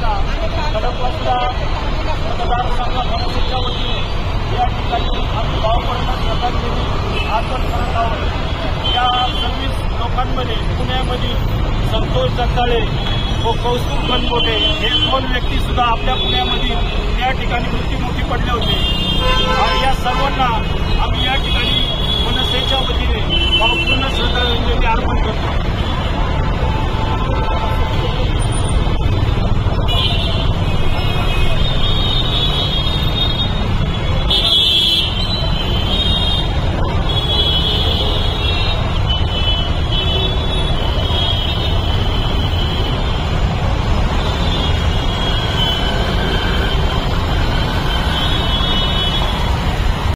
खडकवासला मतदारसंघ मनसेच्या वतीने या ठिकाणी आम्ही भावपूर्ण श्रद्धांजली अर्पण करत आहोत। या 26 लोकांमध्ये पुण्यामधील संतोष जगदाळे व कौस्तुभ बनमोटे हे दोन व्यक्ती सुद्धा आपल्या पुण्यामधील या ठिकाणी मृत्युमुखी पडले होते आणि या सर्वांना आम्ही या ठिकाणी